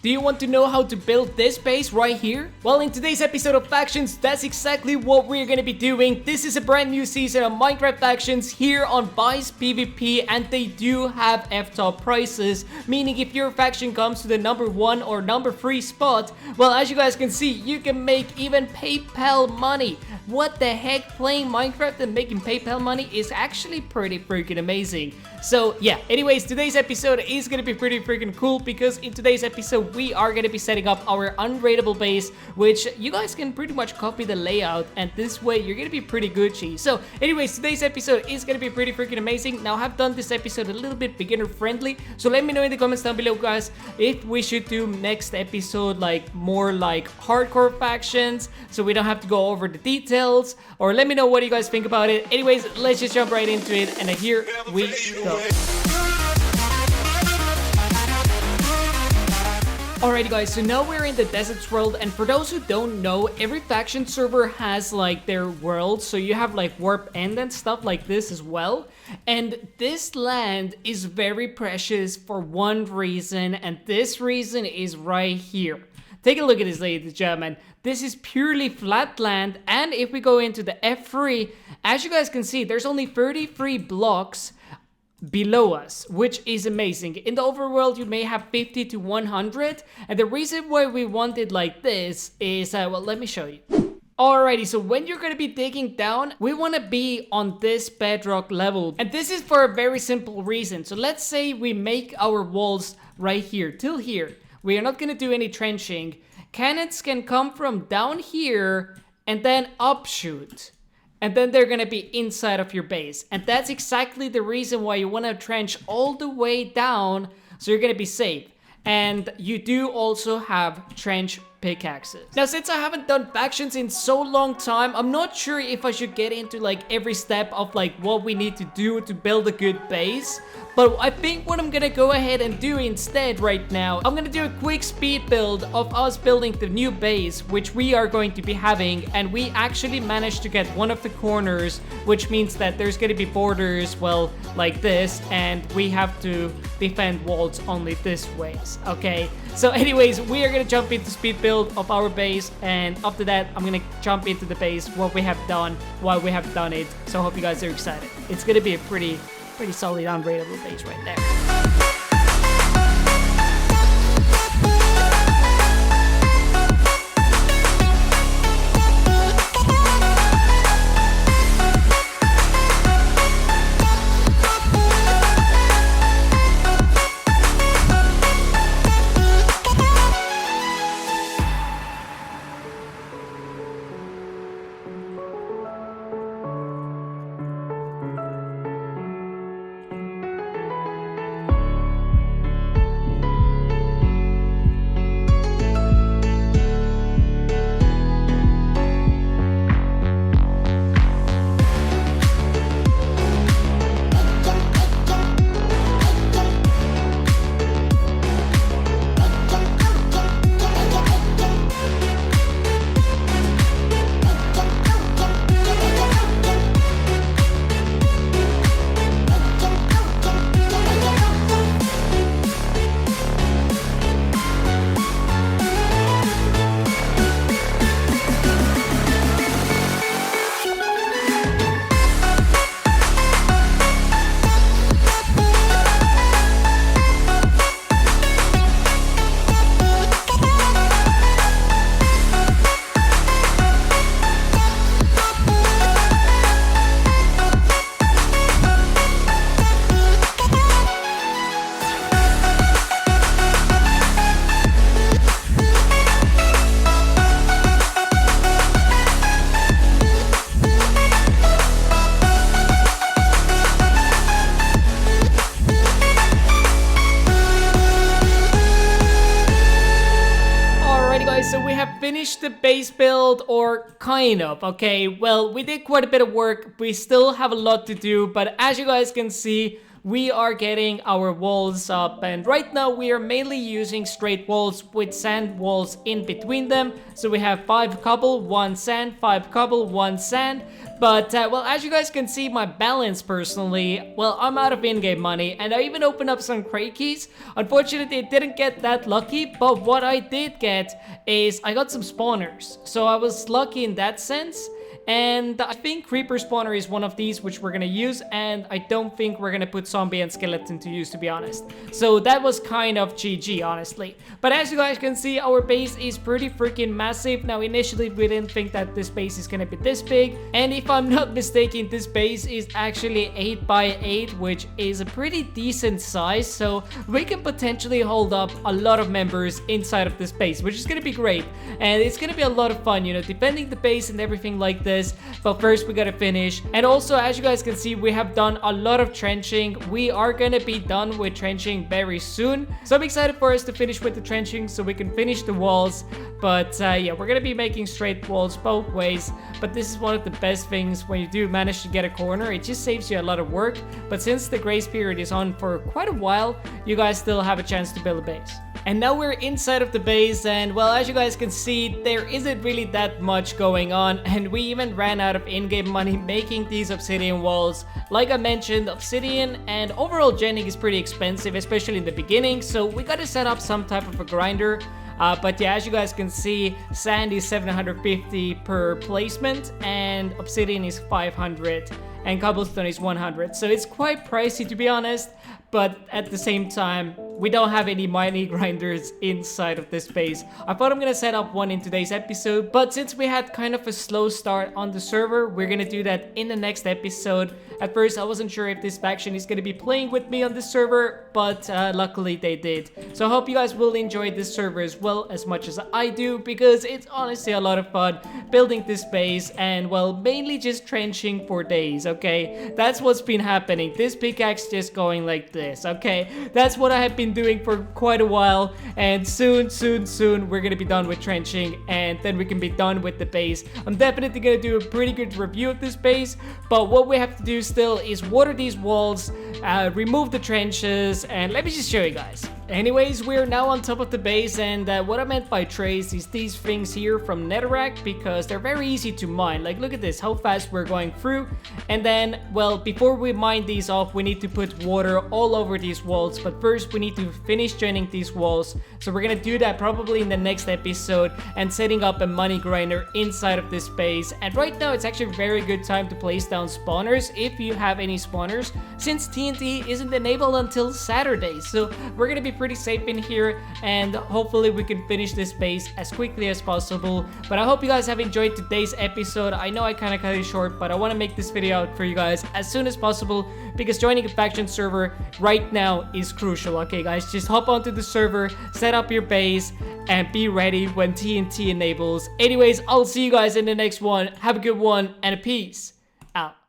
Do you want to know how to build this base right here? Well, in today's episode of Factions, that's exactly what we're gonna be doing. This is a brand new season of Minecraft Factions here on Vice PvP, and they do have F-top prices, meaning if your faction comes to the number 1 or number 3 spot, well, as you guys can see, you can make even PayPal money. What the heck, playing Minecraft and making PayPal money is actually pretty freaking amazing. So yeah, anyways, today's episode is gonna be pretty freaking cool because in today's episode we are gonna be setting up our unraidable base, which you guys can pretty much copy the layout, and this way you're gonna be pretty Gucci. So anyways, today's episode is gonna be pretty freaking amazing. Now, I've done this episode a little bit beginner friendly, so let me know in the comments down below, guys, if we should do next episode like more like hardcore factions so we don't have to go over the details, or let me know what you guys think about it. Anyways, let's just jump right into it, and here we go. Alrighty guys, so now we're in the deserts world, and for those who don't know, every faction server has like their world, so you have like warp end and stuff like this as well. And this land is very precious for one reason, and this reason is right here. Take a look at this, ladies and gentlemen. This is purely flat land, and if we go into the F3, as you guys can see, there's only 33 blocks below us, which is amazing. In the overworld, you may have 50 to 100, and the reason why we want it like this is, well, let me show you. Alrighty, so when you're gonna be digging down, we wanna be on this bedrock level, and this is for a very simple reason. So let's say we make our walls right here, till here. We are not gonna do any trenching. Cannons can come from down here and then upshoot. And then they're gonna be inside of your base. And that's exactly the reason why you wanna trench all the way down, so you're gonna be safe. And you do also have trench pickaxes. Now, since I haven't done factions in so long time, I'm not sure if I should get into like every step of like what we need to do to build a good base. But I think what I'm gonna go ahead and do instead right now, I'm gonna do a quick speed build of us building the new base, which we are going to be having. And we actually managed to get one of the corners, which means that there's gonna be borders, well, like this, and we have to defend walls only this way, okay? So anyways, we are gonna jump into speed build of our base, and after that, I'm gonna jump into the base, what we have done, why we have done it. So I hope you guys are excited. It's gonna be a pretty solid unraidable base right there. So we have finished the base build, or kind of, okay? Well, we did quite a bit of work. We still have a lot to do, but as you guys can see, we are getting our walls up, and right now we are mainly using straight walls with sand walls in between them. So we have 5 cobble, 1 sand, 5 cobble, 1 sand. But well, as you guys can see, my balance personally, well, I'm out of in-game money, and I even opened up some crate keys. Unfortunately, it didn't get that lucky, but what I did get is I got some spawners. So I was lucky in that sense. And I think creeper spawner is one of these which we're gonna use, and I don't think we're gonna put zombie and skeleton to use, to be honest. So that was kind of GG, honestly. But as you guys can see, our base is pretty freaking massive. Now initially we didn't think that this base is gonna be this big, and if I'm not mistaken, this base is actually 8 by 8, which is a pretty decent size. So we can potentially hold up a lot of members inside of this base, which is gonna be great, and it's gonna be a lot of fun, you know, defending the base and everything like this. But first we gotta finish. And also, as you guys can see, we have done a lot of trenching. We are gonna be done with trenching very soon, so I'm excited for us to finish with the trenching so we can finish the walls. But yeah, we're gonna be making straight walls both ways. But this is one of the best things when you do manage to get a corner. It just saves you a lot of work, but since the grace period is on for quite a while, you guys still have a chance to build a base. And now we're inside of the base, and well, as you guys can see, there isn't really that much going on, and we even ran out of in-game money making these obsidian walls. Like I mentioned, obsidian and overall genning is pretty expensive, especially in the beginning, so we gotta set up some type of a grinder. But yeah, as you guys can see, sand is 750 per placement, and obsidian is 500, and cobblestone is 100. So it's quite pricey, to be honest, but at the same time, we don't have any mining grinders inside of this base. I thought I'm gonna set up one in today's episode, but since we had kind of a slow start on the server, we're gonna do that in the next episode. At first, I wasn't sure if this faction is gonna be playing with me on this server, but luckily they did. So I hope you guys will enjoy this server as well as much as I do, because it's honestly a lot of fun building this base and, well, mainly just trenching for days, okay? That's what's been happening. This pickaxe just going like this, okay? That's what I have been doing for quite a while, and soon we're gonna be done with trenching, and then we can be done with the base. I'm definitely gonna do a pretty good review of this base, but what we have to do still is water these walls, remove the trenches, and let me just show you guys. Anyways, we're now on top of the base, and what I meant by trays is these things here from netherrack, because they're very easy to mine. Like, look at this, how fast we're going through. And then, well, before we mine these off, we need to put water all over these walls, but first we need to finish joining these walls. So we're gonna do that probably in the next episode, and setting up a money grinder inside of this base. And right now it's actually a very good time to place down spawners if you have any spawners, since TNT isn't enabled until Saturday. So we're gonna be pretty safe in here, and hopefully we can finish this base as quickly as possible. But I hope you guys have enjoyed today's episode. I know I kind of cut it short, but I want to make this video out for you guys as soon as possible, because joining a faction server right now is crucial. Okay guys, just hop onto the server, set up your base, and be ready when TNT enables. Anyways, I'll see you guys in the next one. Have a good one, and a peace out.